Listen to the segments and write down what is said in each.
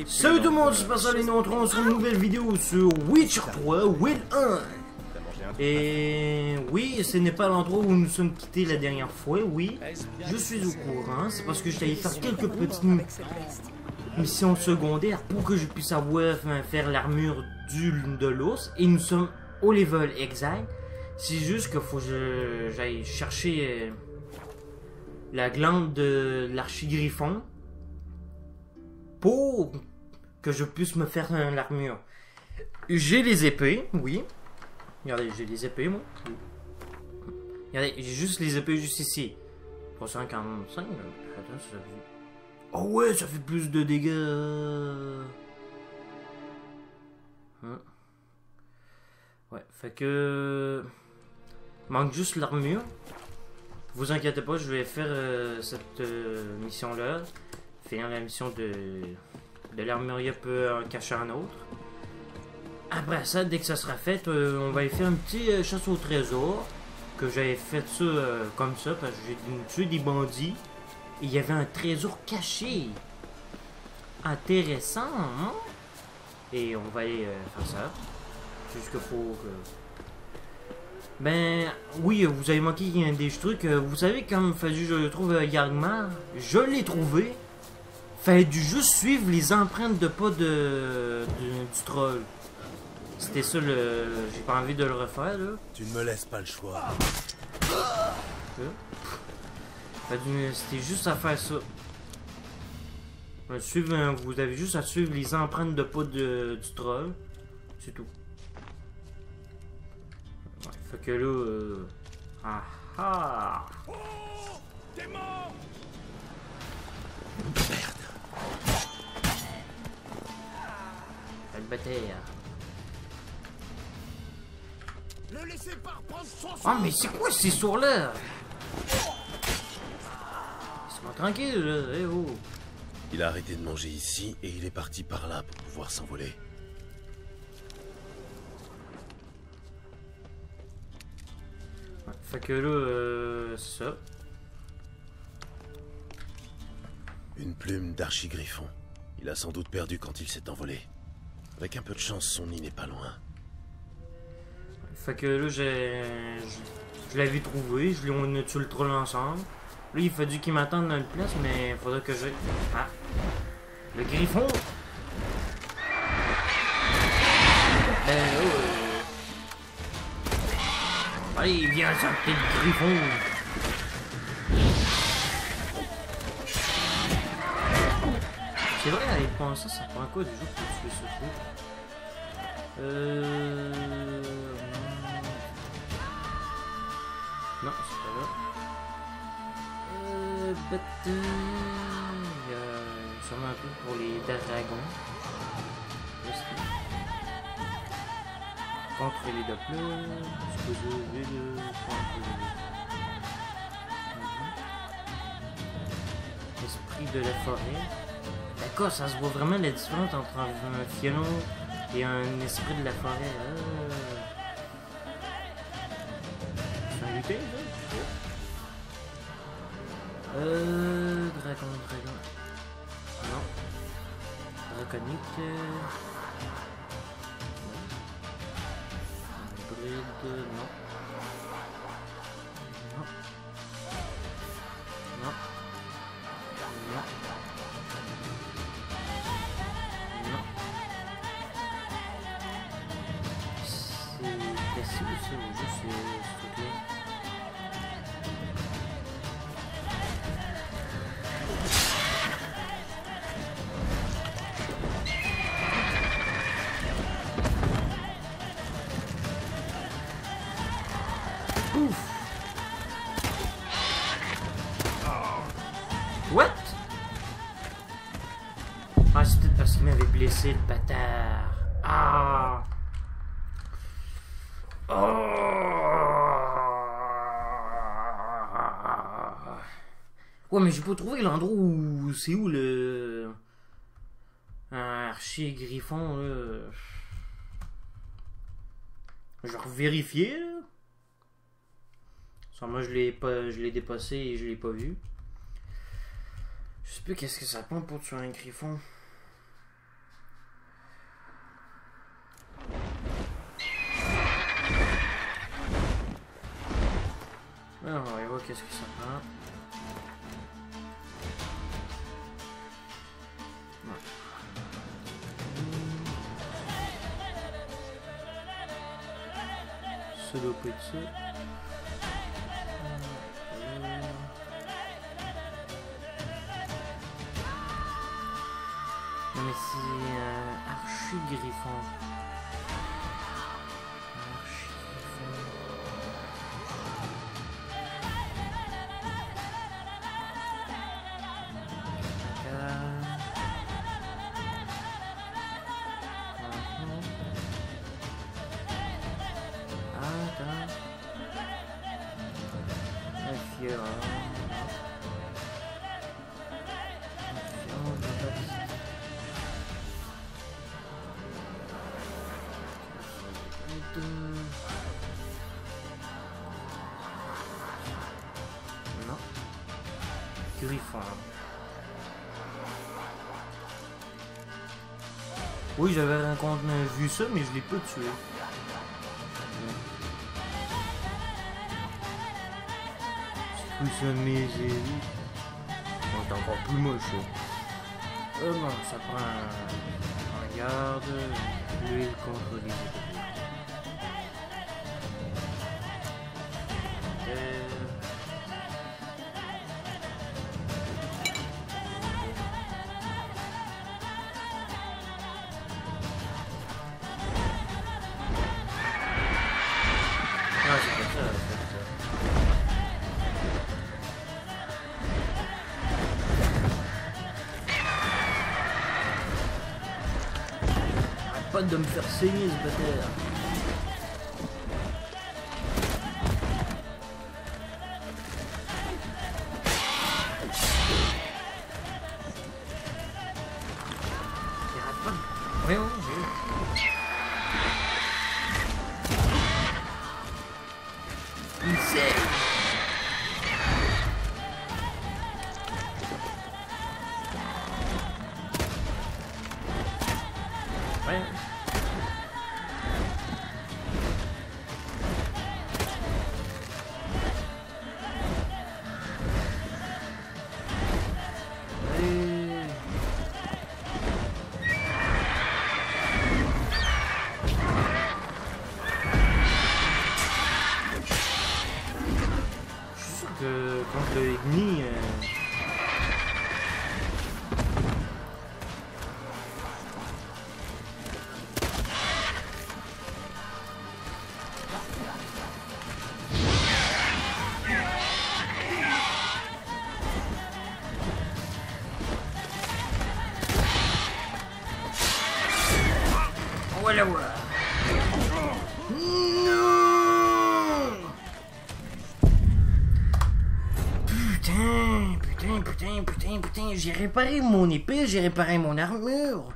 Salut tout le monde, c'est Pascal et nous entrons sur une nouvelle vidéo sur Witcher 3 Wild Hunt. Et oui, ce n'est pas l'endroit où nous sommes quittés la dernière fois, oui. Je suis au courant, c'est parce que j'allais faire quelques petites missions secondaires pour que je puisse avoir, faire l'armure de l'ours. Et nous sommes au level exact. C'est juste qu'il faut que j'aille chercher la glande de l'archigriffon pour que je puisse me faire l'armure. J'ai les épées, oui. Regardez, j'ai les épées, moi. Oui. Regardez, j'ai juste les épées juste ici. 345. Attends, ça fait... Oh ouais, ça fait plus de dégâts. Hein? Ouais, fait que... manque juste l'armure. Vous inquiétez pas, je vais faire cette mission-là. Finir la mission de l'armurier peut en cacher un autre. Après ça, dès que ça sera fait, on va y faire un petit chasse au trésor. Que j'avais fait ça comme ça, parce que j'ai tué des bandits. Et il y avait un trésor caché. Intéressant, hein? Et on va aller faire ça. Juste qu'il faut que... Ben, oui, vous avez manqué un des trucs. Vous savez, comme fallu je trouve Yargmar, je l'ai trouvé. Fallait du juste suivre les empreintes de pas du troll. C'était ça le... J'ai pas envie de le refaire, là. Tu ne me laisses pas le choix. C'était juste à faire ça. Suivre, vous avez juste à suivre les empreintes de pas du troll. C'est tout. Ouais, fait que là... Ah ah! Oh, t'es mort! Merde. La bataille. Ne laissez pas reprendre son Ah, mais c'est quoi ces sourds-là? Laisse-moi tranquille, là. Eh oh. Il a arrêté de manger ici et il est parti par là pour pouvoir s'envoler. Ouais, fait que là, c'est ça. Une plume d'archigriffon. Il a sans doute perdu quand il s'est envolé. Avec un peu de chance, son nid n'est pas loin. Fait que là, je l'avais trouvé, on a tué le troll ensemble. Là, il fallu qu'il m'attende dans une place, mais il faudrait que j'aille... Ah! Le griffon! Allez, viens, ça petit griffon! C'est vrai, allez, pour ça, ça prend quoi déjà pour tuer ce truc? Non, c'est pas là. Il y a sûrement un peu pour les dragons. Contre les Doppler. Esprit de la forêt. D'accord, ça se voit vraiment la différence entre un fiolon et un esprit de la forêt. C'est un lutin, ça? Dragon. Non. Draconique. Hybride, non. Non. Non. Non. Non. C'est classique aussi, ou juste ce truc-là? Ouf! What? Ah, c'est peut-être parce qu'il m'avait blessé, le bâtard. Ah! Oh! Ouais, mais j'ai pas trouvé l'endroit où... C'est où le... Un archi-griffon, là... Je vais vérifier, là. Moi je l'ai dépassé et je l'ai pas vu. Je sais plus qu'est-ce que ça prend pour tuer un griffon. qu'est-ce que ça va? Ça doit pas être ça. Non mais c'est Archigriffon. Non. Griffon. Oui, j'avais vu ça, mais je l'ai pas tué. C'est plus un misérie. Bon, c'est encore plus moche. Non, ça prend un garde, l'huile contre les épées. Ah, c'est comme ça, c'est comme ça. Arrête pas de me faire saigner ce bâtard. Oui, oui, oui. Il sait. Ouais. Contre le Igni, voilà, voilà. Putain, j'ai réparé mon épée, j'ai réparé mon armure.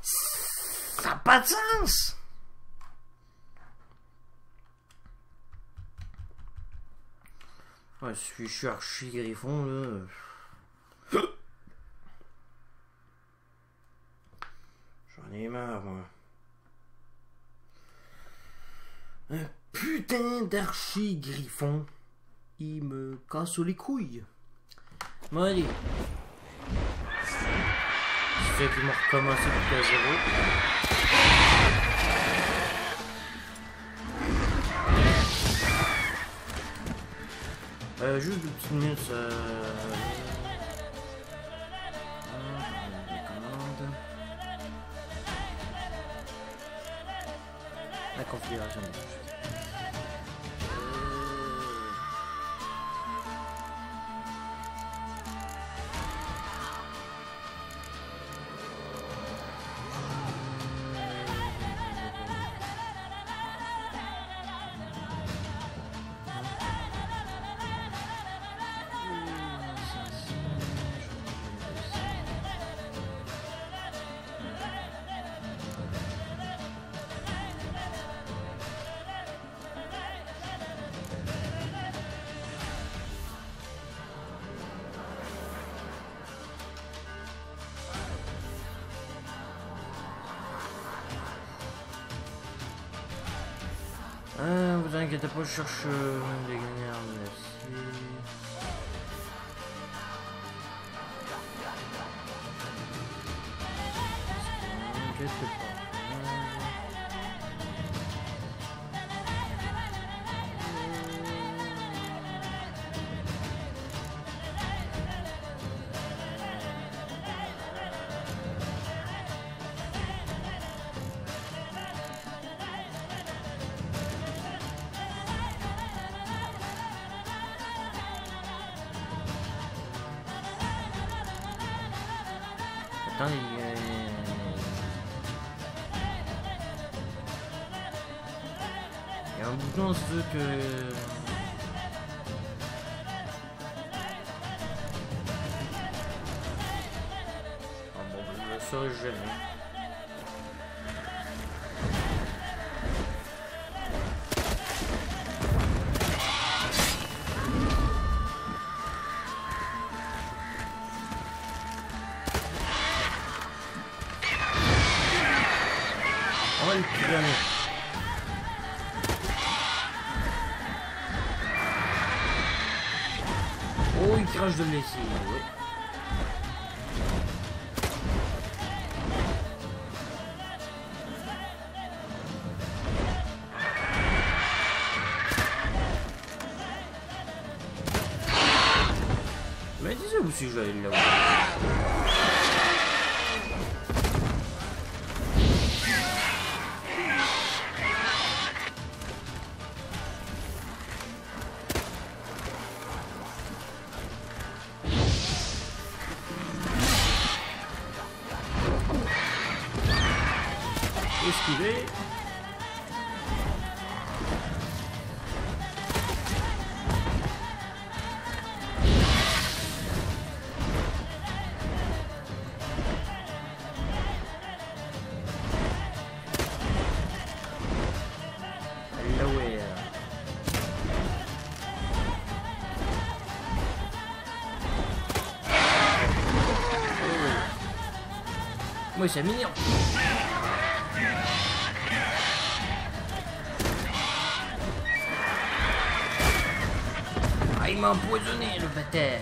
Ça n'a pas de sens. Ouais, je suis Archigriffon, là. J'en ai marre, moi. Un putain d'Archigriffon. Il me casse les couilles. Bon, allez. C'est ceux qui m'ont recommencé depuis à zéro. Juste 2 petites minutes. Des commandes. La configuration des jeux. Vous inquiétez pas, je cherche des gagner en merci. t'inquiète pas. Attends, il y a un bouton ce que... Ah bon, je le saurai jamais. On va le cramer. Oh, il crache de lessive, oui. Mais disais où si j'allais là-bas. Esquiver. Là où est... Oui, c'est mignon. Ah, il m'a empoisonné, le bâtard.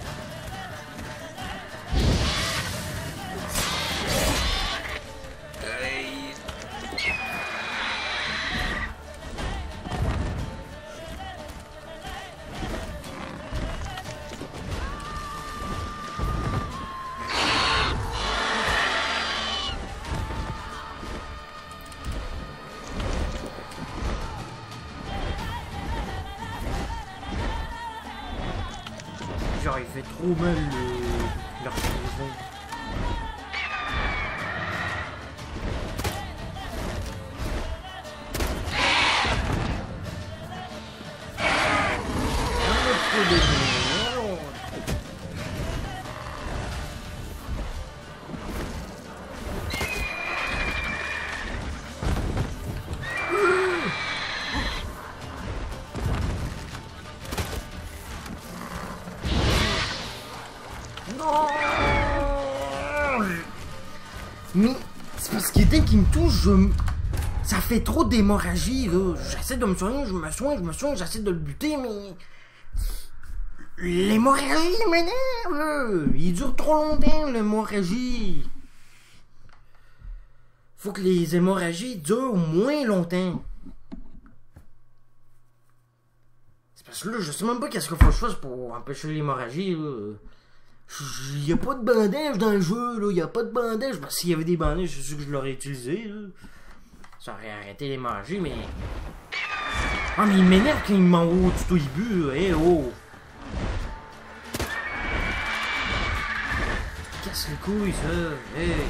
Genre il fait trop mal l'archivon. Un autre coup de nez. Non. Mais c'est parce qu'il dès qu'il me touche, ça fait trop d'hémorragie là. J'essaie de me soigner, je me soigne, j'essaie de le buter, mais l'hémorragie m'énerve. Il dure trop longtemps l'hémorragie. Faut que les hémorragies durent moins longtemps. C'est parce que là, je sais même pas qu'est-ce qu'il faut que je fasse pour empêcher l'hémorragie là. Il n'y a pas de bandage dans le jeu, là. Il n'y a pas de bandage. Parce que s'il y avait des bandages, c'est sûr que je l'aurais utilisé, là. Ça aurait arrêté les manger, mais... Ah, mais il m'énerve quand il m'envoie tout au début, là. Hey, oh! Casse les couilles, ça. Hey!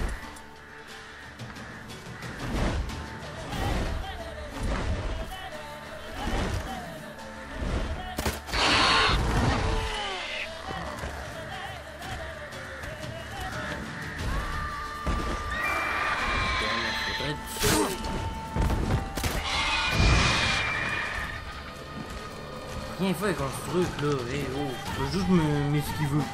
Rien fait contre ce truc là, hey, oh, je peux juste m'esquiver.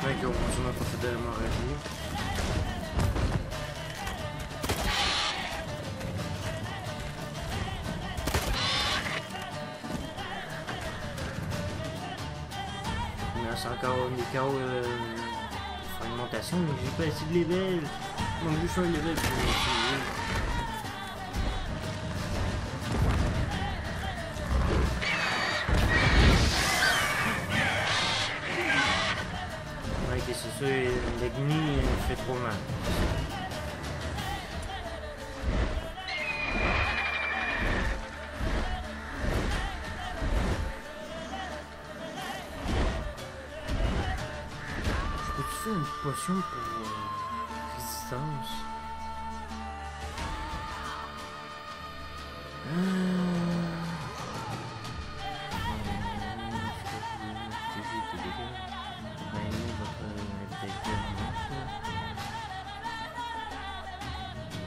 Mec, heureusement pas fait d'hémorragie. C'est encore des chaos pour faire une montation, mais j'ai pas assez de level. Il manque juste un level pour essayer. Ok, c'est sûr, l'ennemi fait trop mal. Une potion pour résistance.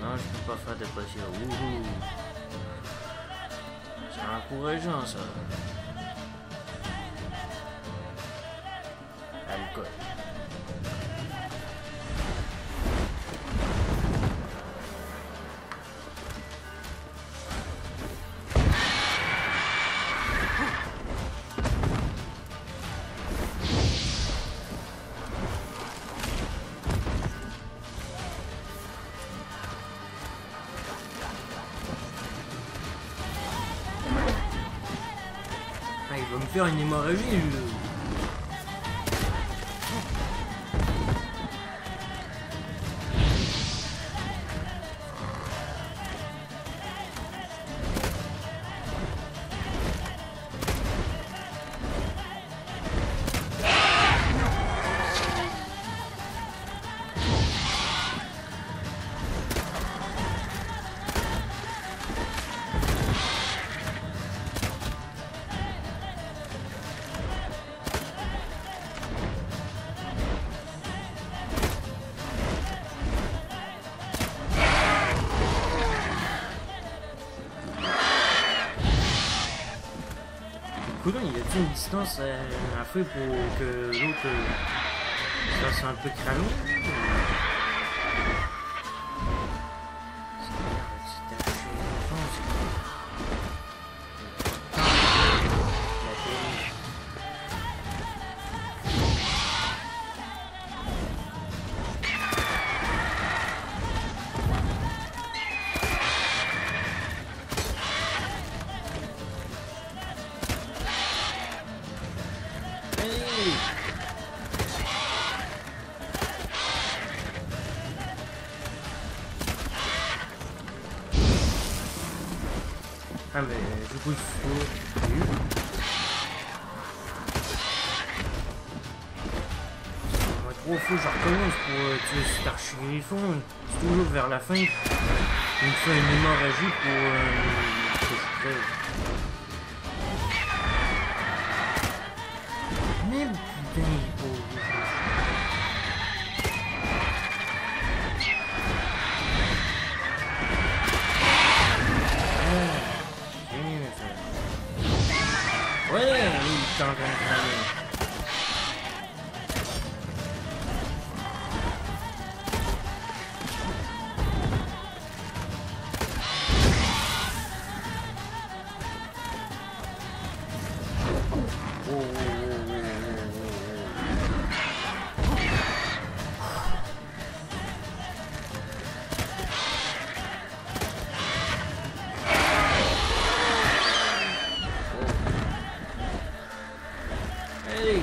Non, je peux pas faire de potion. C'est encourageant ça. Alcool. Il va me faire une hémorragie. Il y a une distance à faire pour que l'autre fasse un peu cramé. Ah mais du coup il faut... Moi trop fou, je recommence pour tuer cet archigriffon. C'est toujours vers la fin. Il me fait une hémorragie pour que je crève. Mais putain il est pauvre. Ouais, il est en train de cramer. Hey!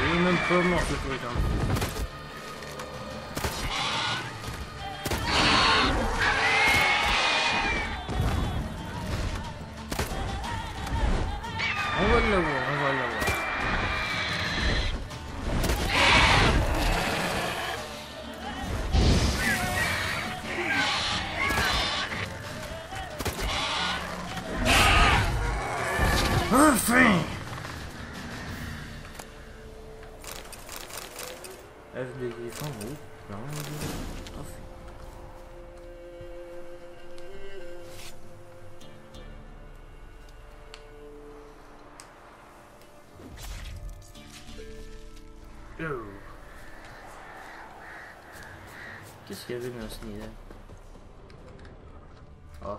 Il est même pas mort ce truc hein. On va l'avoir, on va l'avoir. Enfin! F de griffon, oui, non, trophée. Oh. Qu'est-ce qu'il y avait dans ce nid-là? Ah,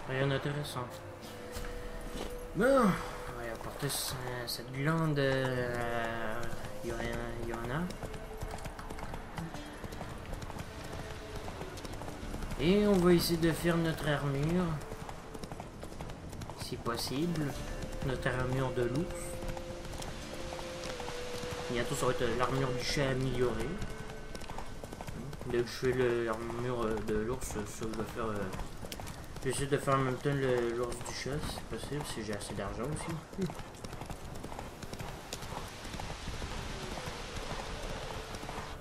rien d'intéressant. Bon, on va apporter cette glande. Il y en a. Et on va essayer de faire notre armure. Si possible. Notre armure de l'ours. Bientôt ça va être l'armure du chat améliorée. Dès que je fais l'armure de l'ours, ça je vais faire. J'essaie de faire en même temps l'ours du chat si c'est possible, si j'ai assez d'argent aussi.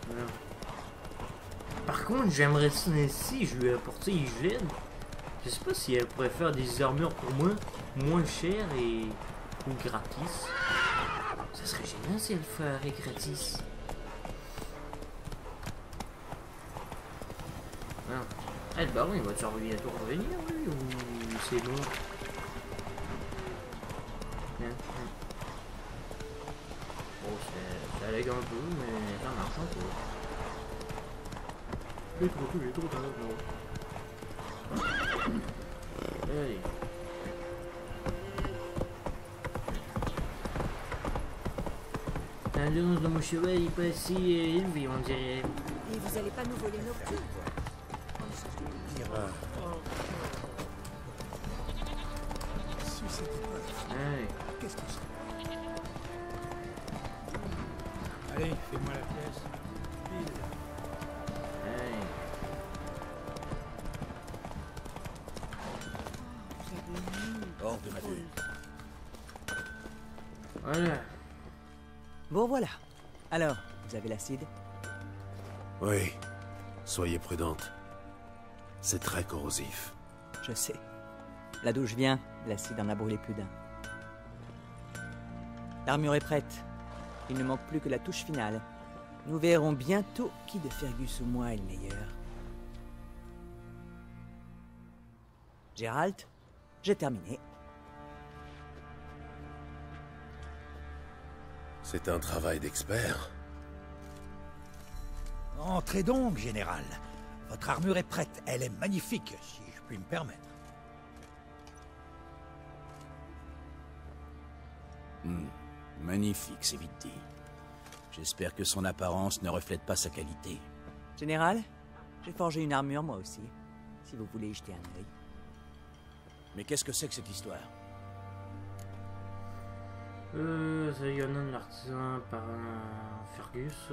Voilà. Par contre, j'aimerais si je lui apportais Yvelin. Je sais pas si elle pourrait faire des armures pour moi moins chères ou gratis. Ça serait génial si elle le ferait gratis. Ah. Eh, le baron, il va bientôt revenir, lui, ou c'est bon? Bon, ça lag un peu, mais ça marche encore. Il est trop tard, allez. L'annonce de mon cheval est pas si élevé, on dirait. Et vous allez pas nous voler nos petits? Qu'est-ce que c'est? Allez, fais-moi la pièce. Hors de ma vue. Voilà. Bon voilà. Alors, vous avez l'acide? Oui. Soyez prudente. C'est très corrosif. Je sais. Là d'où je viens, l'acide en a brûlé plus d'un. L'armure est prête. Il ne manque plus que la touche finale. Nous verrons bientôt qui de Fergus ou moi est le meilleur. Gérald, j'ai terminé. C'est un travail d'expert. Entrez donc, général. Votre armure est prête. Elle est magnifique, si je puis me permettre. Magnifique, c'est vite dit. J'espère que son apparence ne reflète pas sa qualité. Général, j'ai forgé une armure moi aussi. Si vous voulez y jeter un œil. Mais qu'est-ce que c'est que cette histoire? C'est Yonan l'artisan par Fergus.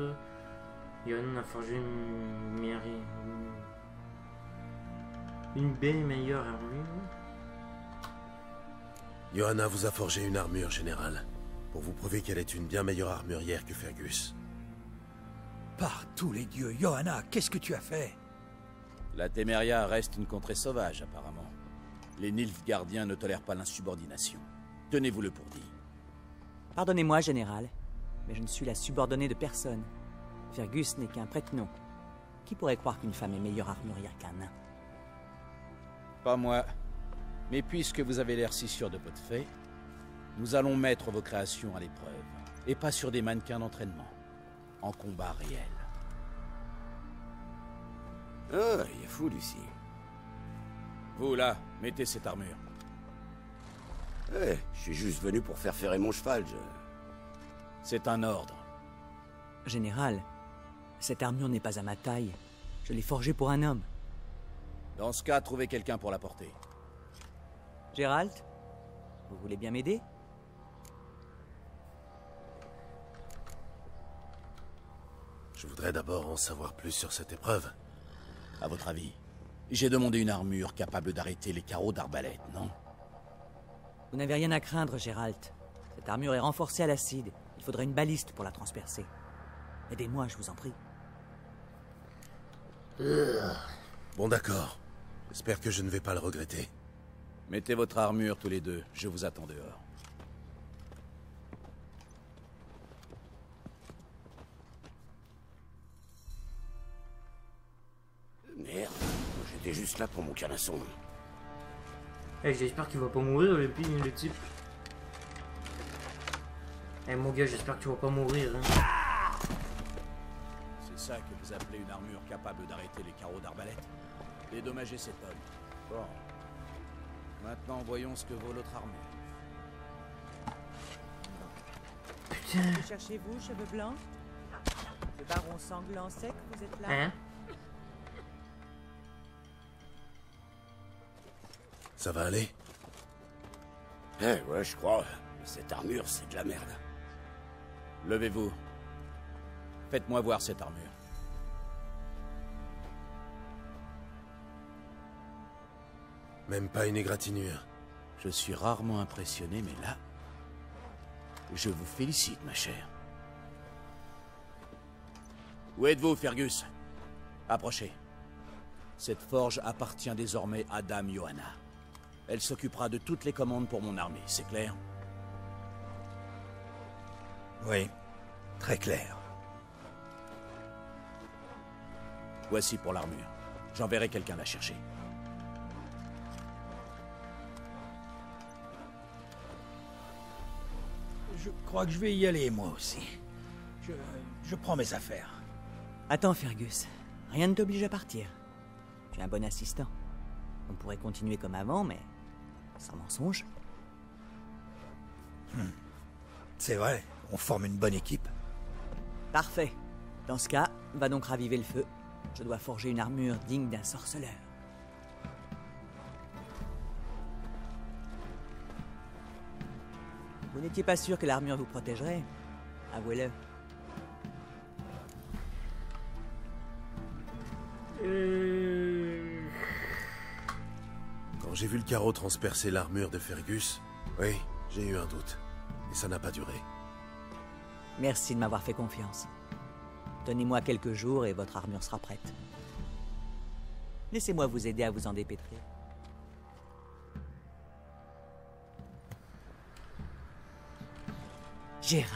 Yonan a forgé une bien meilleure armure. Johanna vous a forgé une armure, général, pour vous prouver qu'elle est une bien meilleure armurière que Fergus. Par tous les dieux, Johanna, qu'est-ce que tu as fait? La Téméria reste une contrée sauvage, apparemment. Les Nilfgaardiens ne tolèrent pas l'insubordination. Tenez-vous-le pour dit. Pardonnez-moi, général, mais je ne suis la subordonnée de personne. Fergus n'est qu'un prête-nom. Qui pourrait croire qu'une femme est meilleure armurière qu'un nain? Pas moi. Mais puisque vous avez l'air si sûr de votre fait, nous allons mettre vos créations à l'épreuve. Et pas sur des mannequins d'entraînement. En combat réel. Ah, il est fou, Lucie. Vous, là, mettez cette armure. Eh, je suis juste venu pour faire ferrer mon cheval, C'est un ordre. Général, cette armure n'est pas à ma taille. Je l'ai forgée pour un homme. Dans ce cas, trouvez quelqu'un pour la porter. Gérald, vous voulez bien m'aider? Je voudrais d'abord en savoir plus sur cette épreuve. À votre avis, j'ai demandé une armure capable d'arrêter les carreaux d'arbalète, non? Vous n'avez rien à craindre, Gérald. Cette armure est renforcée à l'acide. Il faudrait une baliste pour la transpercer. Aidez-moi, je vous en prie. Bon, d'accord. J'espère que je ne vais pas le regretter. Mettez votre armure tous les deux, je vous attends dehors. Merde, j'étais juste là pour mon canasson. Hey, j'espère qu'il va pas mourir, le type. Hey, mon gars, j'espère que tu vas pas mourir, hein. ça que vous appelez une armure capable d'arrêter les carreaux d'arbalète? Dédommagez cet homme. Bon. Maintenant, voyons ce que vaut l'autre armure. Putain. Que cherchez-vous, cheveux blancs? Le baron sanglant sec, vous êtes là? Hein? Ça va aller? Eh ouais, je crois. Cette armure, c'est de la merde. Levez-vous. Faites-moi voir cette armure. Même pas une égratignure. Je suis rarement impressionné, mais là... Je vous félicite, ma chère. Où êtes-vous, Fergus? Approchez. Cette forge appartient désormais à Dame Johanna. Elle s'occupera de toutes les commandes pour mon armée, c'est clair? Oui, très clair. Voici pour l'armure. J'enverrai quelqu'un la chercher. Je crois que je vais y aller, moi aussi. Je prends mes affaires. Attends, Fergus. Rien ne t'oblige à partir. Tu es un bon assistant. On pourrait continuer comme avant, mais... sans mensonge. C'est vrai, on forme une bonne équipe. Parfait. Dans ce cas, va donc raviver le feu. Je dois forger une armure digne d'un sorceleur. Vous n'étiez pas sûr que l'armure vous protégerait? Avouez-le. Quand j'ai vu le carreau transpercer l'armure de Fergus, oui, j'ai eu un doute. Et ça n'a pas duré. Merci de m'avoir fait confiance. Donnez-moi quelques jours et votre armure sera prête. Laissez-moi vous aider à vous en dépêtrer. Gérald.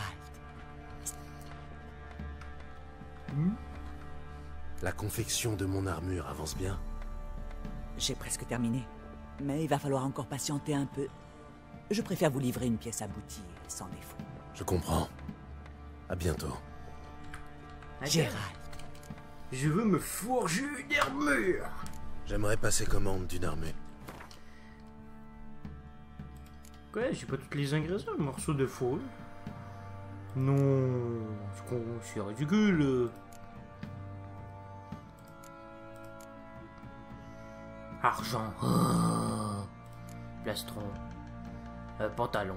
La confection de mon armure avance bien. J'ai presque terminé. Mais il va falloir encore patienter un peu. Je préfère vous livrer une pièce aboutie et sans défaut. Je comprends. À bientôt. Gérald. Je veux me forger une armure. J'aimerais passer commande d'une armée. Ouais, j'ai pas tous les ingrédients, le morceau de fourrure. Non, c'est ridicule. Argent. Oh. Plastron. Pantalon.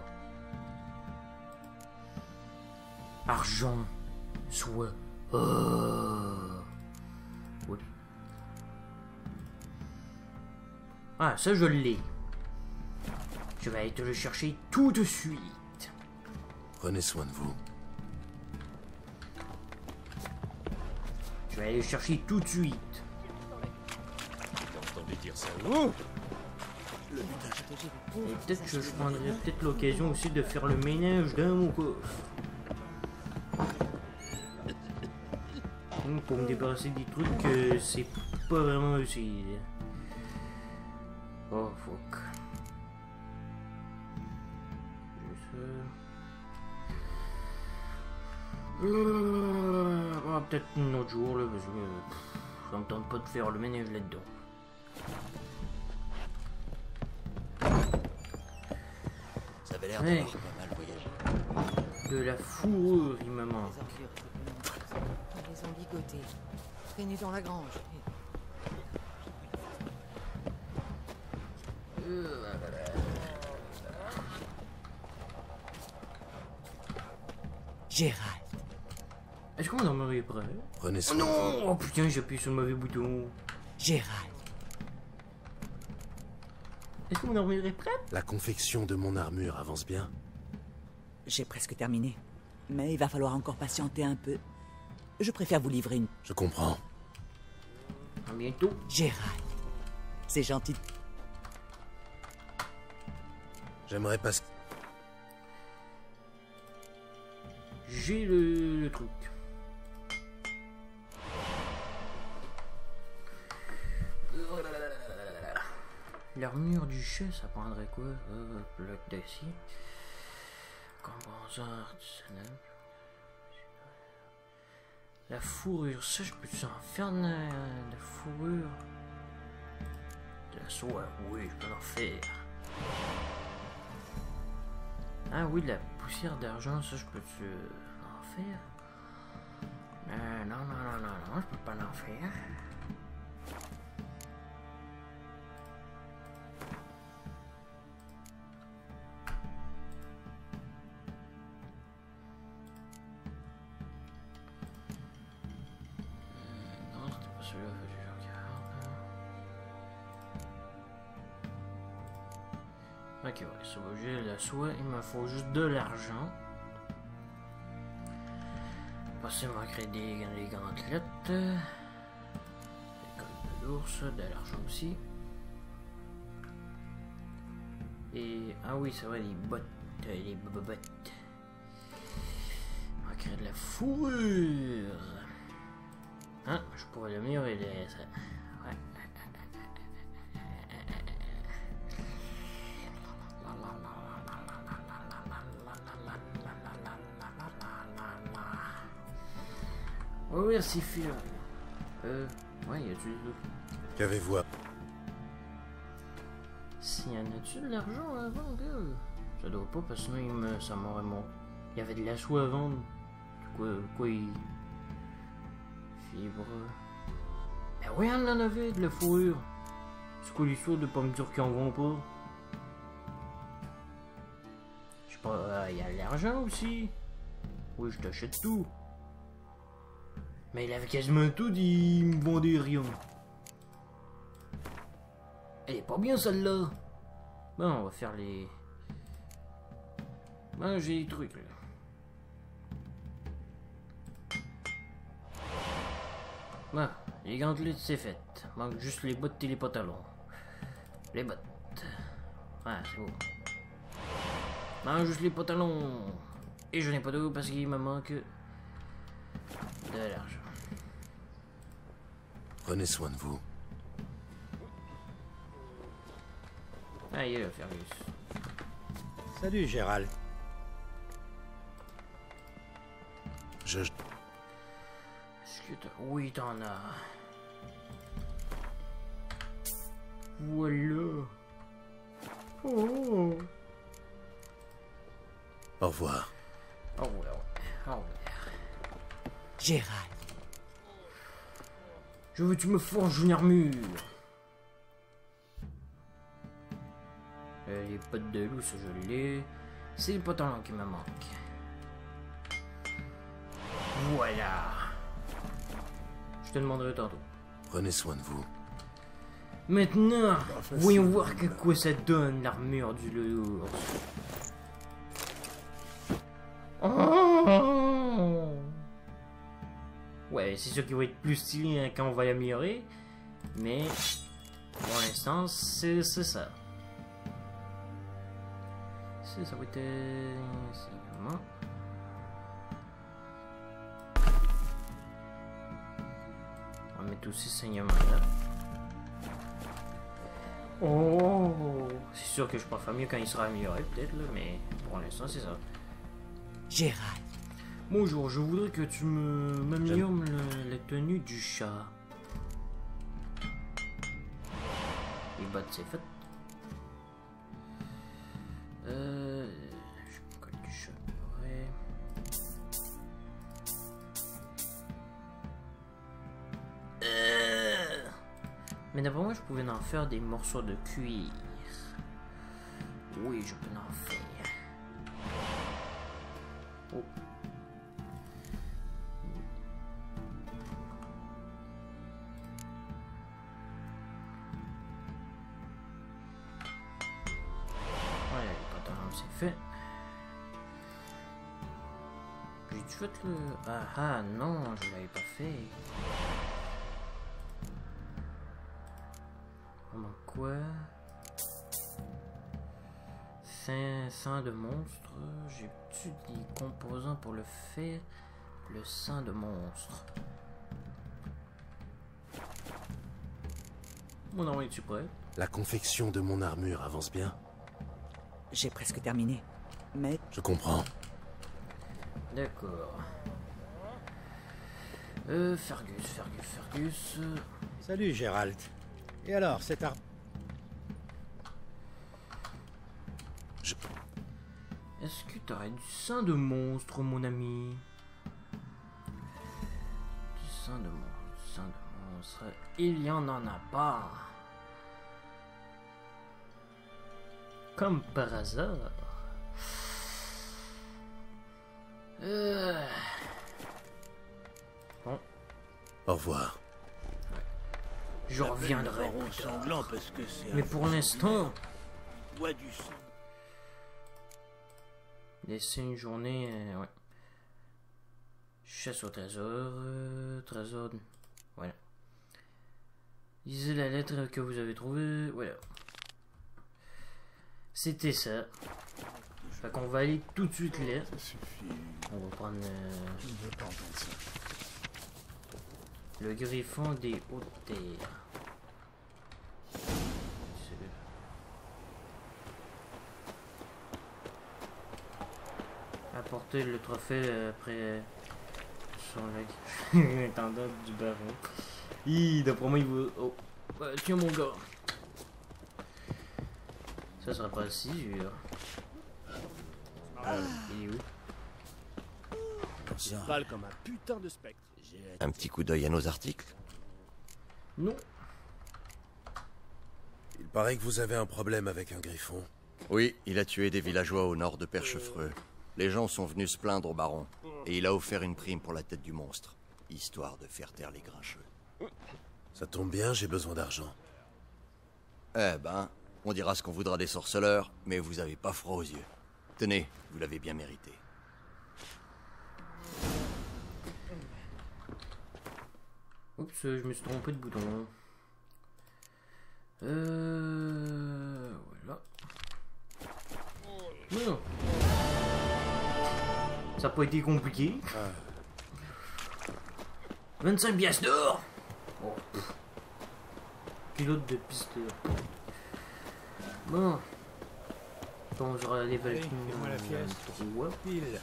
Argent. Soie. Oh. Oui. Ah, ça je l'ai. Je vais aller te le chercher tout de suite. Prenez soin de vous. Je vais aller le chercher tout de suite. J'ai entendu dire ça. Et peut-être que je prendrai peut-être l'occasion aussi de faire le ménage dans mon coffre. Pour me débarrasser des trucs que c'est pas vraiment utile. Oh fuck. Peut-être un autre jour là, parce que ça me tente pas de faire le ménage là-dedans. Ça avait l'air d'avoir pas mal voyagé. De la fourrure, il me manque. Les ont ligotés, traînés dans la grange. Gérald. Est-ce qu'on en aurait prêt? Prenez Oh soin de vous. non! Oh putain, j'ai appuyé sur le mauvais bouton. Gérald. Est-ce que mon armure est prête? La confection de mon armure avance bien. J'ai presque terminé. Mais il va falloir encore patienter un peu. Je préfère vous livrer une... Je comprends. À bientôt. Gérald. C'est gentil. J'aimerais pas... J'ai le truc. L'armure du chat, ça prendrait quoi? Bloc d'acier. Composant artisanal. La fourrure, ça je peux-tu en faire de la fourrure? De la soie, oui, je peux en faire. Ah oui, de la poussière d'argent, ça je peux-tu en faire? Non, je peux pas en faire. Non, c'était pas celui-là, je regarde. Ok, ouais, ça va, j'ai la soie, il me faut juste de l'argent. Passer à créer des gantelettes, des cols de l'ours, de l'argent aussi. Et ah oui, c'est vrai, les bottes, les bottes. On va créer de la fourrure. Hein, je pourrais l'améliorer. Ouais. Oui, c'est Phil. Ouais, il y a du loot. Qu'avez-vous à... S'il y en a-tu de l'argent à vendre, gars? Ça doit pas, parce que sinon ça m'aurait mon... Il y avait de la soie à vendre. Quoi il... Fibre... Ben oui, on en avait, de la fourrure. C'est quoi l'histoire de pas me dire qu'ils en vendent pas? Je sais pas, il y a de l'argent aussi. Oui, je t'achète tout. Mais il avait quasiment tout, il me vendait rien. Elle est pas bien celle-là. Bon, on va faire les... Ben, j'ai des trucs là. Bon, les gantelettes c'est fait. Manque juste les bottes et les pantalons. Les bottes. Ouais, c'est beau. Manque juste les pantalons. Et je n'ai pas d'eau parce qu'il me manque de l'argent. Prenez soin de vous. Ah, il est là, Fergus. Salut, Gérald. Est-ce que t'as... Oui, t'en as. Voilà. Oh. Au revoir. Oh ouais, ouais. Oh ouais. Gérald. Je veux que tu me forges une armure. Les potes de loup, ça je l'ai. C'est les pantalons qui me manquent. Voilà. Je te demanderai tantôt. Prenez soin de vous. Maintenant, voyons voir que quoi ça donne l'armure du lourd. Oh. Ouais, c'est sûr qu'il va être plus stylé hein, quand on va l'améliorer. Mais pour l'instant, c'est ça. Ça va être... saignement. On va mettre aussi saignement là. Oh, c'est sûr que je pourrais faire mieux quand il sera amélioré peut-être là, mais pour l'instant c'est ça. Gérald. Bonjour, je voudrais que tu m'améliores la tenue du chat. Les bottes c'est fait. Je me colle du chat. Ouais. Mais d'abord moi je pouvais en faire des morceaux de cuir. Oui, je peux en faire. Oh. Voilà, les pantalons c'est fait. J'ai-tu fait le... Ah non, je l'avais pas fait. On manque quoi? Sang de monstre. J'ai-tu des composants pour le faire? Le sang de monstre. Mon arme, es-tu prêt? La confection de mon armure avance bien. J'ai presque terminé. Mais Je comprends. D'accord. Fergus. Salut, Gérald. Et alors, cette arme... Est-ce que t'aurais du sang de monstre, mon ami? Du sang de monstre. Il y en a pas. Comme par hasard. Bon. Au revoir. Je reviendrai. Sanglant parce que c'est Mais pour l'instant, bois du sang. laissez une journée. Ouais. Chasse au trésor. Trésor. Voilà. Lisez la lettre que vous avez trouvée. Voilà. C'était ça. Fait qu'on va aller tout de suite là. Ça suffit. On va prendre Je ne veux pas entendre ça. le griffon des hautes terres. Apporter le trophée après son intendant du baron. D'après moi il va... Oh, tiens mon gars. Ça sera pas si dur. Il est où? Pâle comme un putain de spectre. Un petit coup d'œil à nos articles. Non. Il paraît que vous avez un problème avec un griffon. Oui, il a tué des villageois au nord de Perchefreux. Les gens sont venus se plaindre au baron. Et il a offert une prime pour la tête du monstre. Histoire de faire taire les grincheux. Ça tombe bien, j'ai besoin d'argent. Eh ben, on dira ce qu'on voudra des sorceleurs, mais vous avez pas froid aux yeux. Tenez, vous l'avez bien mérité. Oups, je me suis trompé de bouton. Voilà. Non. Ça n'a pas été compliqué. 25 piastres d'or. Oh. Pilote de piste. Bon. Bon, j'aurai les Allez, fais-moi la fieste. Pile.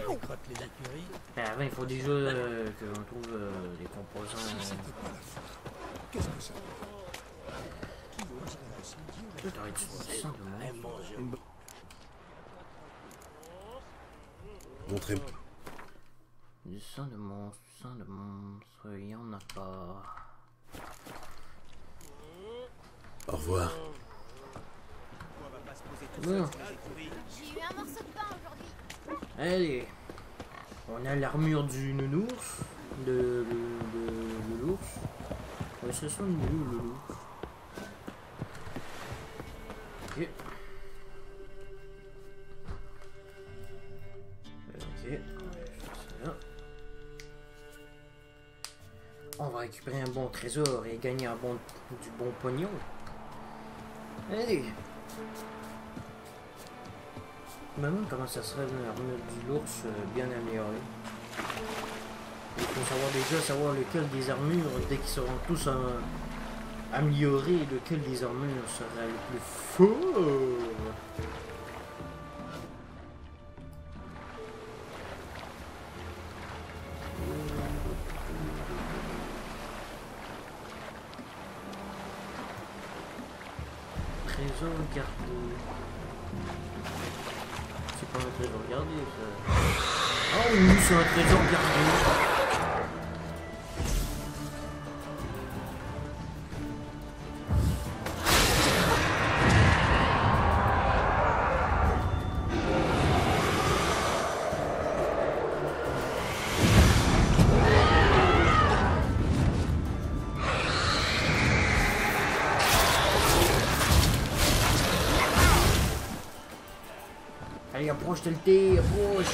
On crotte les écuries. Avant, il faut déjà que l'on trouve les composants. Qu'est-ce que ça T'arrêtes du sang de monstre. Montrez-moi. Du sang de monstre, il y en a pas. Au revoir. Bon. J'ai eu un morceau de pain aujourd'hui. Allez, on a l'armure du nounours, de l'ours. Ouais, ce sont le l'ours. Ok. Ok, ça. On va récupérer un bon trésor et gagner du bon pognon. Allez. Je me demande comment ça serait l'armure de l'ours bien améliorée. Il faut savoir lequel des armures, dès qu'ils seront tous améliorés, lequel des armures sera le plus fort. Trésor gardé. C'est pas un trésor gardé ça. Oh oui, c'est un trésor gardé. Allez, approche-toi le thé, approche.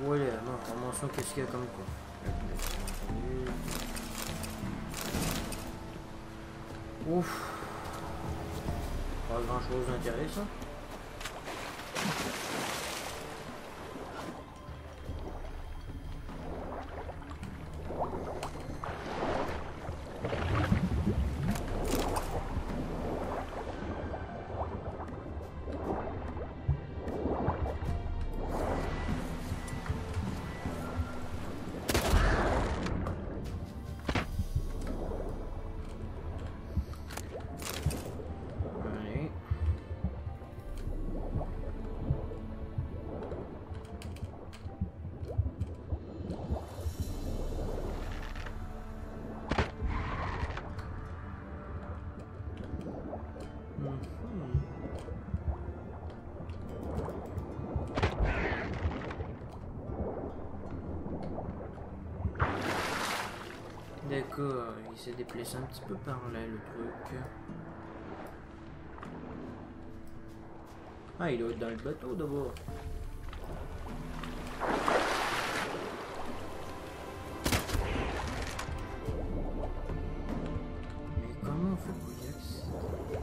Voilà, non, commençons, qu'est-ce qu'il y a comme quoi. Ouf. Pas grand chose d'intéressant. D'accord, il s'est déplacé un petit peu par là le truc. Ah, il doit être dans le bateau d'abord. Mais comment on fait pour y accéder?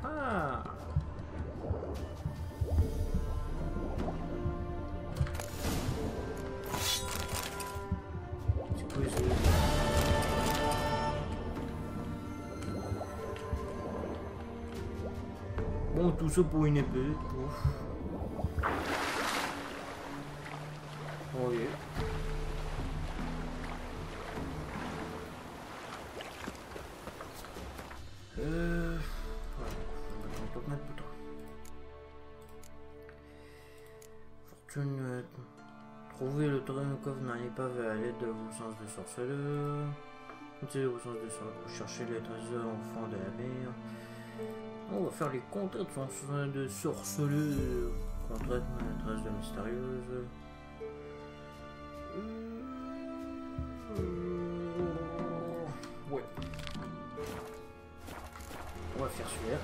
Ah! Bon, tout ça pour une épée. Ouf. Oh yeah. Fortune. Trouvez le coffre dans l'épave à l'aide de vos sens de sorceleur. Utilisez vos sens de sorceleur pour chercher les trésors au fond de la mer. On va faire les contrats de sorceleur. Contrats de trésors mystérieuses. Ouais. On va faire celui-là.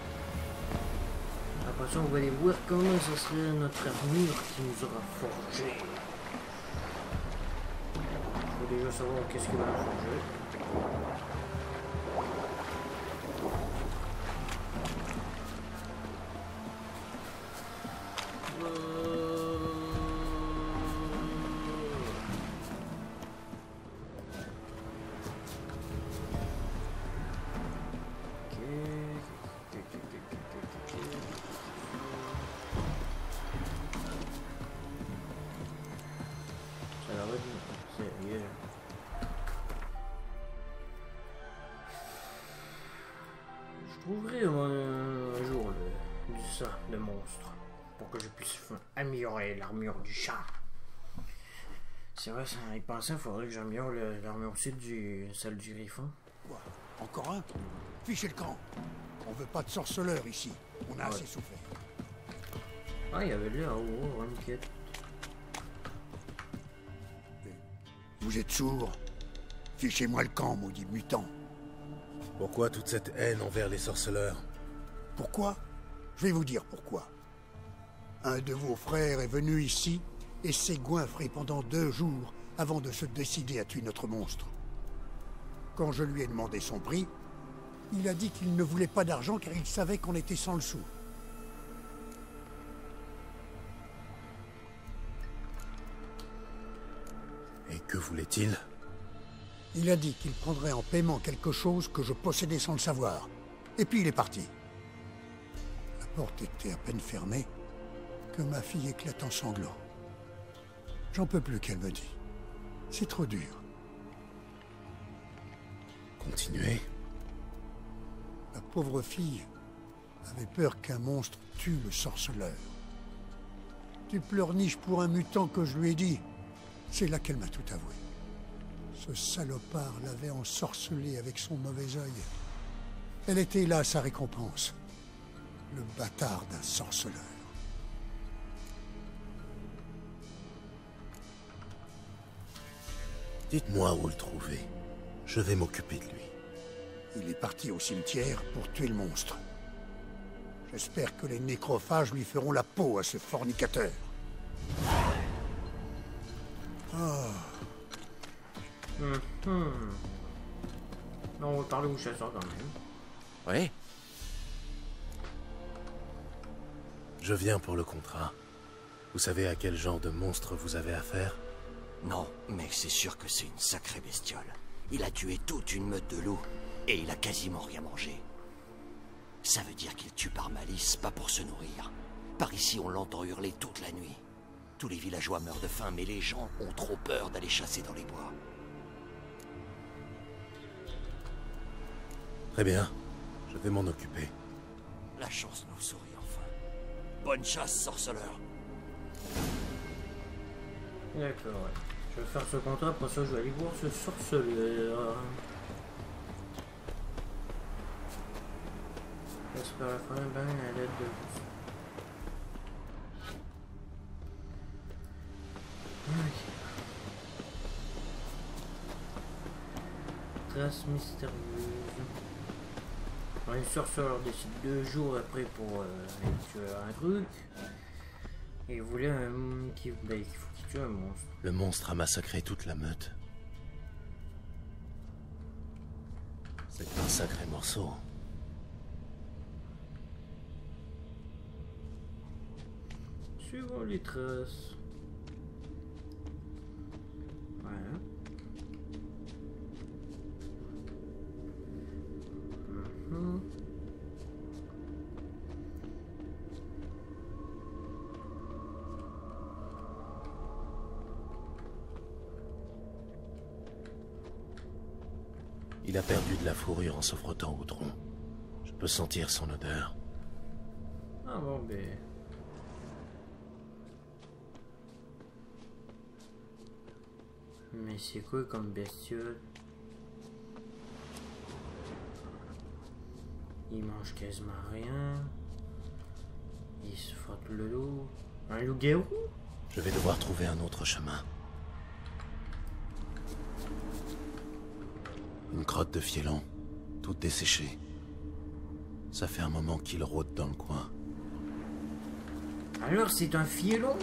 Après ça, on va aller voir comment ça serait notre armure qui nous aura forgé. Il faut déjà savoir qu'est-ce qu'il va nous forger. Je trouverai un jour du sang de monstre pour que je puisse améliorer l'armure du chat. C'est vrai, ça, il pensait qu'il faudrait que j'améliore l'armure aussi celle du griffon. Quoi? Encore un? Fichez le camp. On veut pas de sorceleurs ici. On a assez souffert. Ah, il y avait l'air une quête. Vous êtes sourds? Fichez-moi le camp, maudit mutant. Pourquoi toute cette haine envers les sorceleurs? Pourquoi? Je vais vous dire pourquoi. Un de vos frères est venu ici et s'est goinfré pendant 2 jours avant de se décider à tuer notre monstre. Quand je lui ai demandé son prix, il a dit qu'il ne voulait pas d'argent car il savait qu'on était sans le sou. Et que voulait-il? Il a dit qu'il prendrait en paiement quelque chose que je possédais sans le savoir. Et puis il est parti. La porte était à peine fermée que ma fille éclate en sanglots. J'en peux plus qu'elle me dit. C'est trop dur. Continuez. La pauvre fille avait peur qu'un monstre tue le sorceleur. Tu pleurniches pour un mutant que je lui ai dit. C'est là qu'elle m'a tout avoué. Ce salopard l'avait ensorcelée avec son mauvais œil. Elle était là, sa récompense. Le bâtard d'un sorceleur. Dites-moi où le trouver. Je vais m'occuper de lui. Il est parti au cimetière pour tuer le monstre. J'espère que les nécrophages lui feront la peau à ce fornicateur. Ah. Non, on va parler au chasseur quand même. Oui? Je viens pour le contrat. Vous savez à quel genre de monstre vous avez affaire? Non, mais c'est sûr que c'est une sacrée bestiole. Il a tué toute une meute de loups, et il a quasiment rien mangé. Ça veut dire qu'il tue par malice, pas pour se nourrir. Par ici, on l'entend hurler toute la nuit. Tous les villageois meurent de faim, mais les gens ont trop peur d'aller chasser dans les bois. Très bien, je vais m'en occuper. La chance nous sourit enfin. Bonne chasse, sorceleur. D'accord, ouais. Je vais faire ce contrat, pour ça je vais aller voir ce sorceleur. J'espère la fin, ben, à l'aide de... Ok. Trace mystérieuse. Un sorceleur décide 2 jours après pour aller tuer un truc. Et il voulait qu'il faut qu'il tue un monstre. Le monstre a massacré toute la meute. C'est un sacré morceau. Suivons les traces. Voilà. Il a perdu de la fourrure en se frottant au tronc. Je peux sentir son odeur. Ah bon, ben... Mais c'est quoi comme bestiole? Il mange quasiment rien. Il se frotte le loup. Un loup-garou? Je vais devoir trouver un autre chemin. Une crotte de fielon, toute desséchée. Ça fait un moment qu'il rôde dans le coin. Alors c'est un fielon?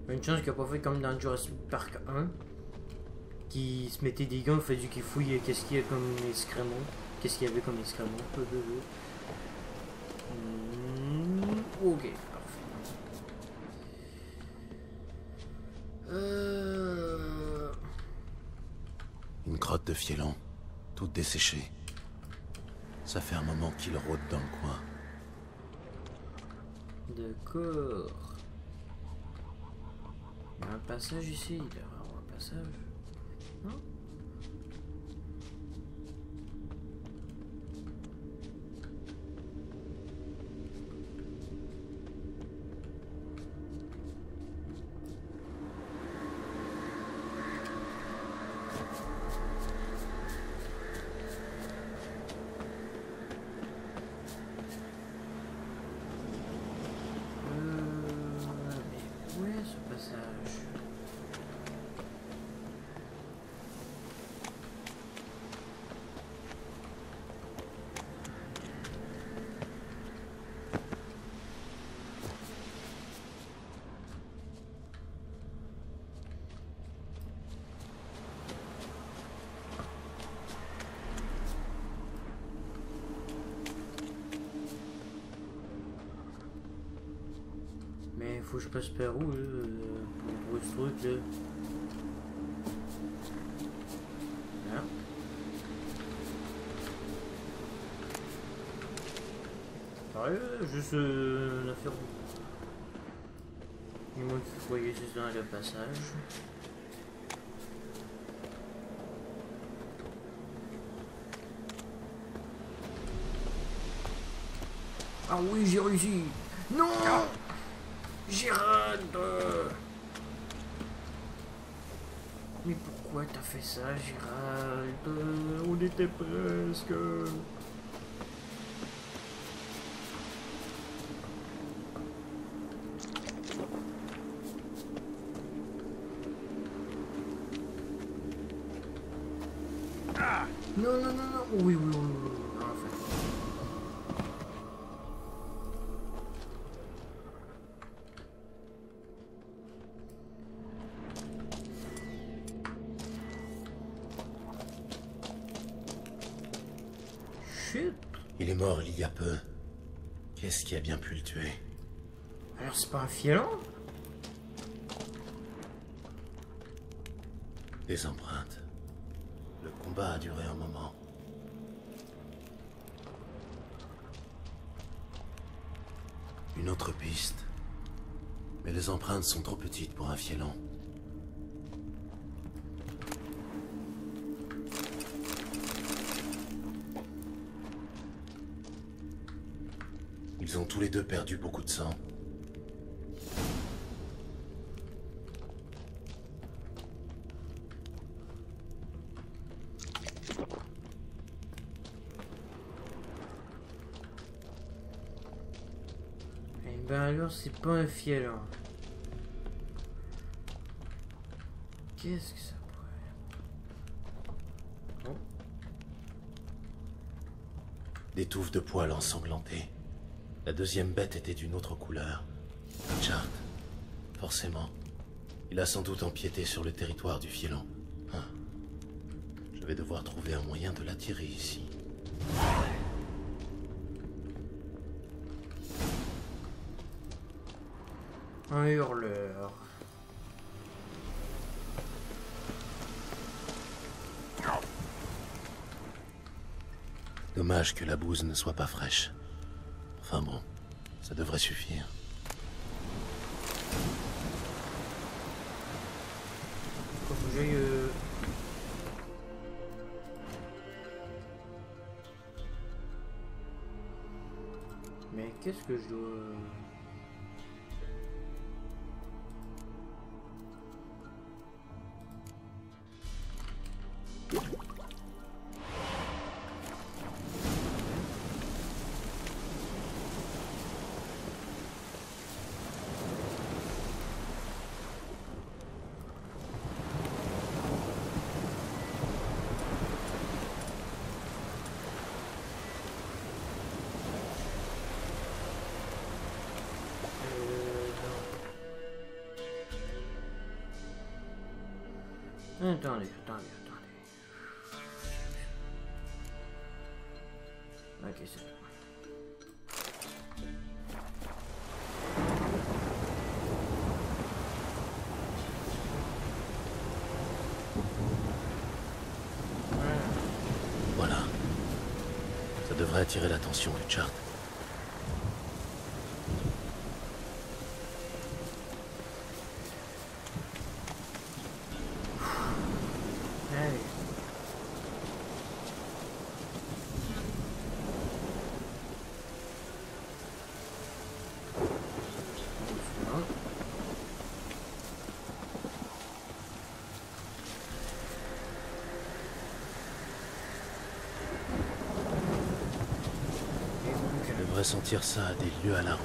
Une chance qu'il n'a pas fait comme dans Jurassic Park 1. Qui se mettait des gants, il fait qu'il fouille qu'est-ce qu'il y a comme excrément. Qu'est-ce qu'il y avait comme excrément. Ok, parfait. Une crotte de fielon, toute desséchée. Ça fait un moment qu'il rôde dans le coin. D'accord. Il y a un passage ici, il doit y avoir un passage. Non? Mais où est ce passage? Mais faut que je passe par où là, pour trouver ce truc là? Là. Sérieux? Juste l'affaire. Il manque qu'il faut y aller dans le passage. Ah oui, j'ai réussi! Non! Gérald! Mais pourquoi t'as fait ça, Gérald? On était presque... Non, non, non, non. Oui, oui, oui, oui. En fait. Chut. Il est mort il y a peu. Qu'est-ce qui a bien pu le tuer? Alors c'est pas un fielon? Des empreintes. Le combat a duré un moment. Une autre piste. Mais les empreintes sont trop petites pour un fielon. Ils ont tous les deux perdu beaucoup de sang. Ben alors c'est pas un fiel. Hein. Qu'est-ce que ça pourrait... Oh. Des touffes de poils ensanglantées. La deuxième bête était d'une autre couleur. Chart. Forcément. Il a sans doute empiété sur le territoire du Fielon. Hein. Je vais devoir trouver un moyen de l'attirer ici. Un hurleur. Dommage que la bouse ne soit pas fraîche. Enfin bon, ça devrait suffire. Faut que j'aille... Mais qu'est-ce que je dois... Attendez. Ok, c'est bon. Voilà. Ça devrait attirer l'attention du Chart. Sentir ça à des lieux à la ronde.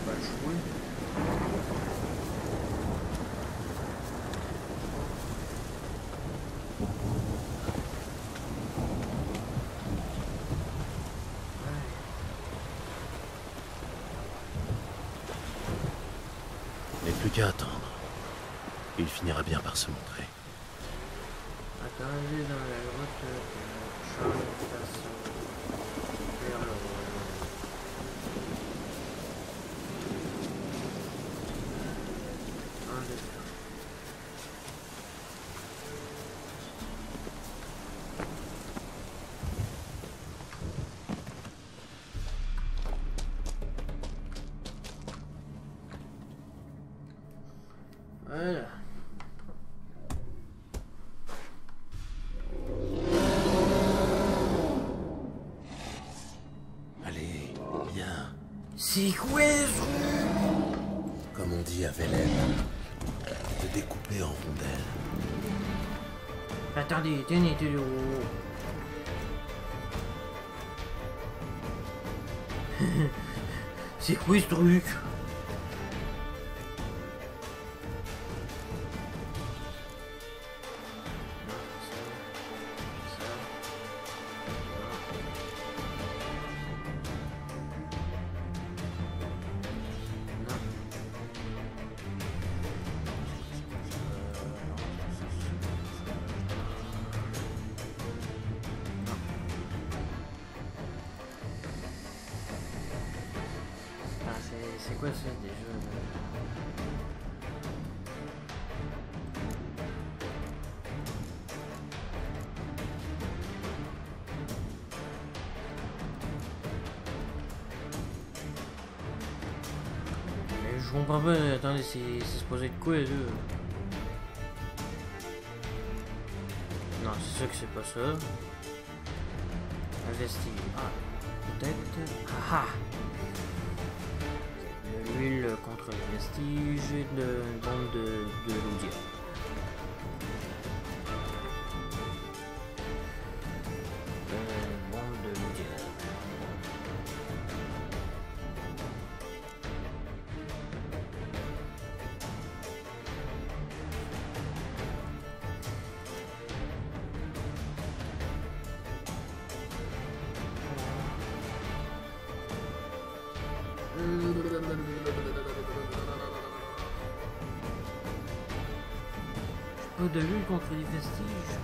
On va jouer. Il n'est plus qu'à attendre. Il finira bien par se montrer. Attendez dans la grotte de Charles. Voilà. Allez, viens. C'est quoi ce... Comme on dit à Velen, te découper en rondelles. Attendez, tenez, c'est quoi ce truc? C'est quoi ça déjà? Mais je comprends pas, attendez, c'est supposé être quoi là? Non, c'est sûr que c'est pas ça. Investir. Ah, peut-être. Haha! L'huile contre les vestiges et une bombe de l'Oudia. Bombe de l'Oudia. Peu de lutte contre les vestiges.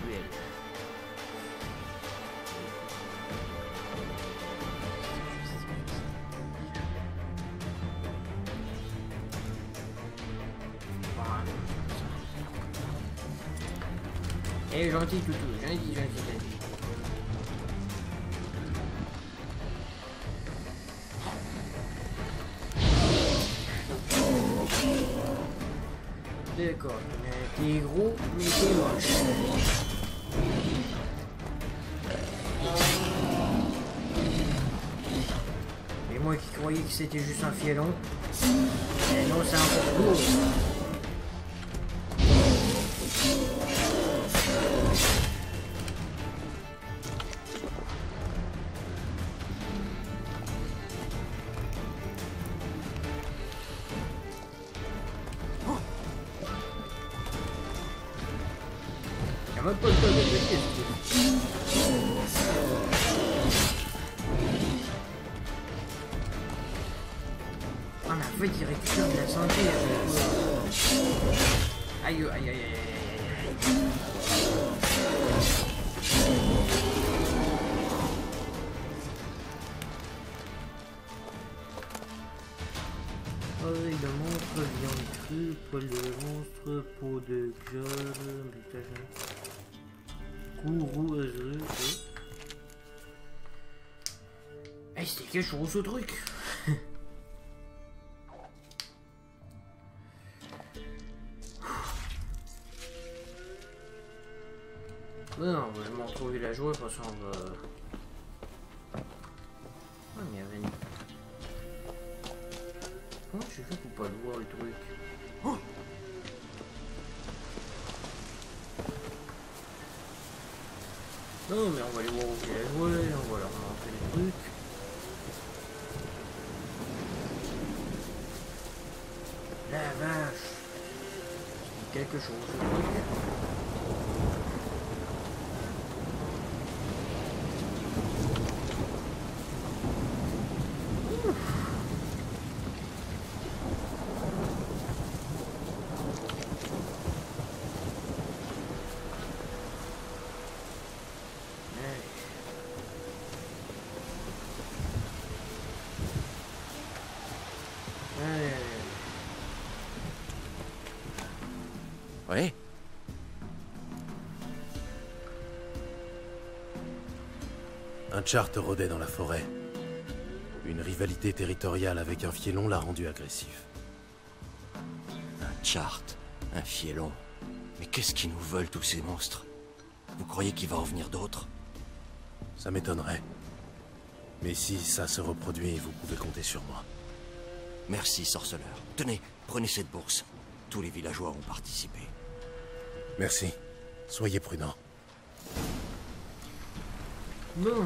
Duel. Eh, gentil toutou, gentil. D'accord, t'es gros, mais t'es moche. Et moi qui croyais que c'était juste un fielon, eh non, c'est encore lourd. Y'a même pas le temps de péter. Ah mais en fait il récupère de la santé. Aïe aïe aïe aïe aïe. Oreille de monstre, viande crue, poil de monstre, peau de gueule, courroux azureux. Eh, c'était quel chose ce truc? Non, on va m'en trouver la joie, de toute façon on va... Ah mais il y avait une... Comment j'ai fait pour pas le voir le truc? Oh, non mais on va aller voir où il a joué, on va leur montrer les trucs. La vache. C'est quelque chose ce truc. Oui. Un charte rôdait dans la forêt. Une rivalité territoriale avec un fielon l'a rendu agressif. Un charte, un fielon. Mais qu'est-ce qu'ils nous veulent tous ces monstres? Vous croyez qu'il va en venir d'autres? Ça m'étonnerait. Mais si ça se reproduit, vous pouvez compter sur moi. Merci, sorceleur. Tenez, prenez cette bourse. Tous les villageois ont participé. Merci. Soyez prudents. Non.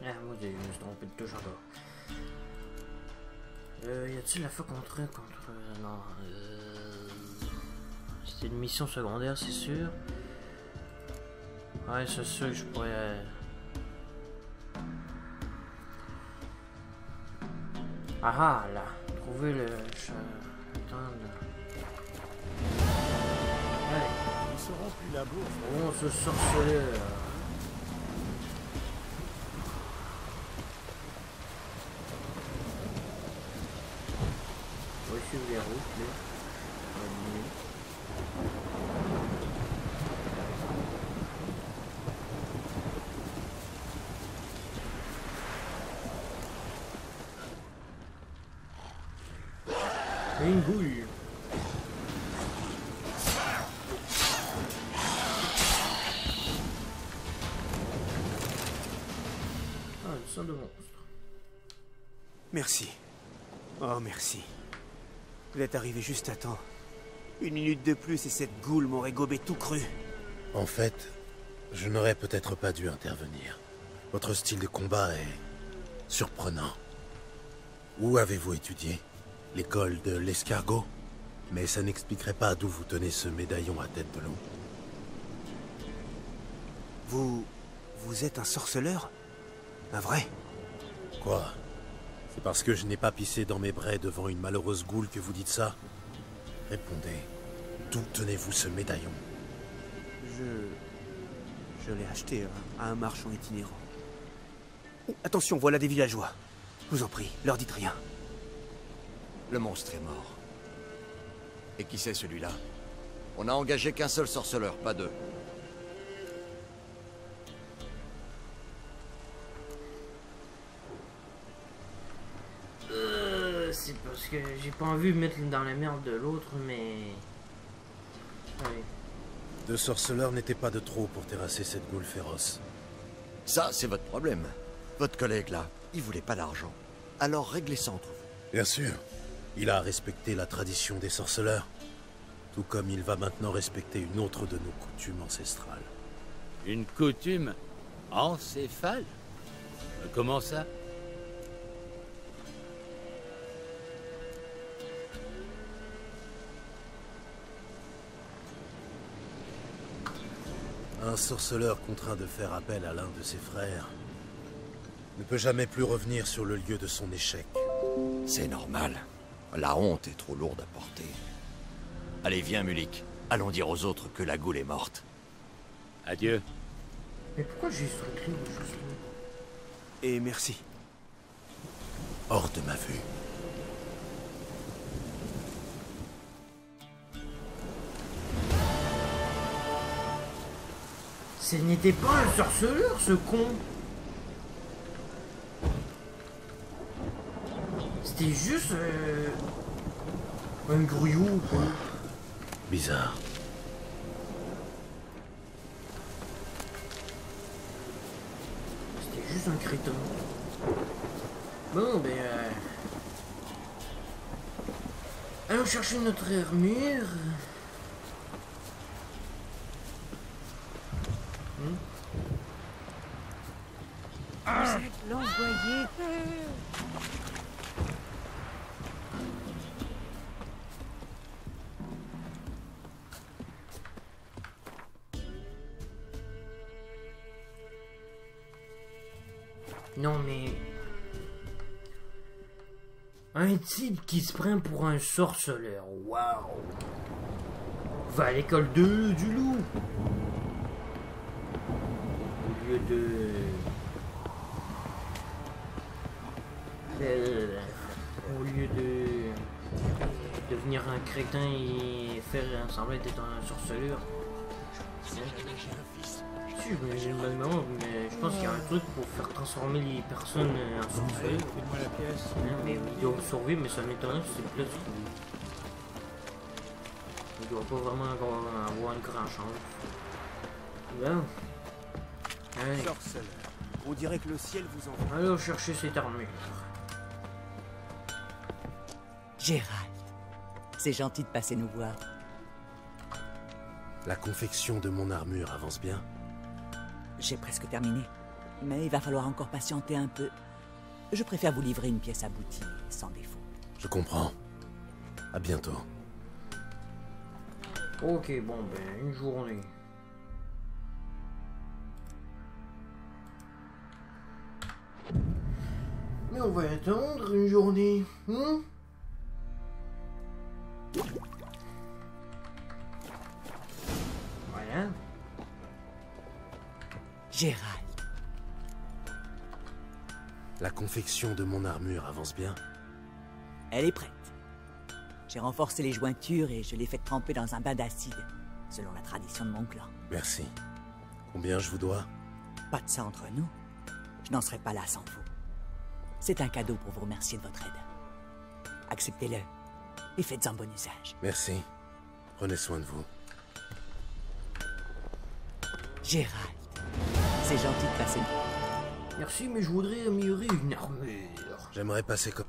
Ah, moi, je me suis trompé de touche encore. Y a-t-il la fois contre... Non. C'était une mission secondaire, c'est sûr. Ouais, c'est sûr que je pourrais... Ah là. Trouver le... Ouais. Ils seront plus la bourse. Oh, ce sorceleur. On va suivre les routes, là. Une gouille. Ah, une sang de monstre. Merci. Oh, merci. Vous êtes arrivé juste à temps. Une minute de plus et cette goule m'aurait gobé tout cru. En fait, je n'aurais peut-être pas dû intervenir. Votre style de combat est... surprenant. Où avez-vous étudié? L'école de l'escargot? Mais ça n'expliquerait pas d'où vous tenez ce médaillon à tête de loup. Vous êtes un sorceleur? Un vrai? Quoi? C'est parce que je n'ai pas pissé dans mes brais devant une malheureuse goule que vous dites ça? Répondez. D'où tenez-vous ce médaillon? Je l'ai acheté à un marchand itinérant. Attention, voilà des villageois. Je vous en prie, leur dites rien. Le monstre est mort. Et qui c'est celui-là? On n'a engagé qu'un seul sorceleur, pas deux. C'est parce que j'ai pas envie de mettre dans la merde de l'autre, mais... Ouais. 2 sorceleurs n'étaient pas de trop pour terrasser cette goule féroce. Ça, c'est votre problème. Votre collègue, là, il voulait pas d'argent. Alors réglez ça entre vous. Bien sûr. Il a respecté la tradition des sorceleurs. Tout comme il va maintenant respecter une autre de nos coutumes ancestrales. Une coutume encéphale? Comment ça? Un sorceleur contraint de faire appel à l'un de ses frères ne peut jamais plus revenir sur le lieu de son échec. C'est normal. La honte est trop lourde à porter. Allez, viens, Mulik. Allons dire aux autres que la goule est morte. Adieu. Mais pourquoi j'ai ce truc-là juste là? Et merci. Hors de ma vue. Ce n'était pas un sorceleur, ce con. C'était juste... un grouillou, quoi. Bizarre. C'était juste un crétin. Bon, ben... allons chercher notre armure. Vous êtes l'envoyé. Non mais... un type qui se prend pour un sorceleur, waouh! Va à l'école du loup! Au lieu de... au lieu de devenir un crétin et faire semblant d'être un sorceleur. Si, je me demande, mais je pense qu'il y a un truc pour faire transformer les personnes en sorceleurs. Faites-moi la pièce. Mais ils doivent survivre, mais ça m'étonnerait que c'est plus. Il doit pas vraiment avoir une grande chance. Bon. Allez. Sorceleur. On dirait que le ciel vous envoie. Allons chercher cette armure. Gérald, c'est gentil de passer nous voir. La confection de mon armure avance bien. J'ai presque terminé, mais il va falloir encore patienter un peu. Je préfère vous livrer une pièce aboutie, sans défaut. Je comprends. À bientôt. Ok, bon, ben, une journée. Mais on va attendre une journée, hein? Voilà. Gérald. La confection de mon armure avance bien. Elle est prête. J'ai renforcé les jointures et je l'ai fait tremper dans un bain d'acide, selon la tradition de mon clan. Merci. Combien je vous dois? Pas de ça entre nous. Je n'en serais pas là sans vous. C'est un cadeau pour vous remercier de votre aide. Acceptez-le et faites-en bon usage. Merci. Prenez soin de vous. Gérald, c'est gentil de passer. Merci, mais je voudrais améliorer une armure. J'aimerais passer comme...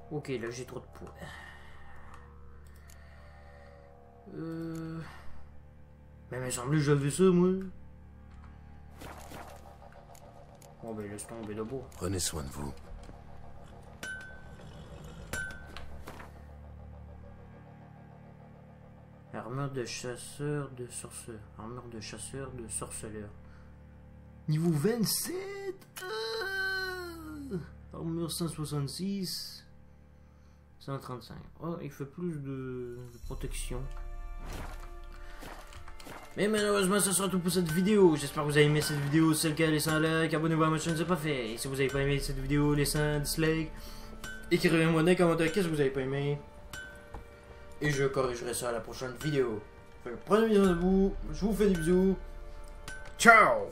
Ok, là j'ai trop de poids. Mais il me semblait que j'avais ça, moi. Bon, ben laisse tomber d'abord. Prenez soin de vous. Armure. Armure de chasseur de sorceleur. Armure de chasseur de sorceleur. Niveau 27. Armure 166. 135. Oh, il fait plus de protection. Mais malheureusement, ce sera tout pour cette vidéo. J'espère que vous avez aimé cette vidéo. Si c'est le cas, laissez un like, abonnez-vous à ma chaîne si ce n'est pas fait. Et si vous n'avez pas aimé cette vidéo, laissez un dislike. Écrivez-moi dans les commentaires qu'est-ce que vous n'avez pas aimé. Et je corrigerai ça à la prochaine vidéo. Prenez bien soin de vous. Je vous fais des bisous. Ciao!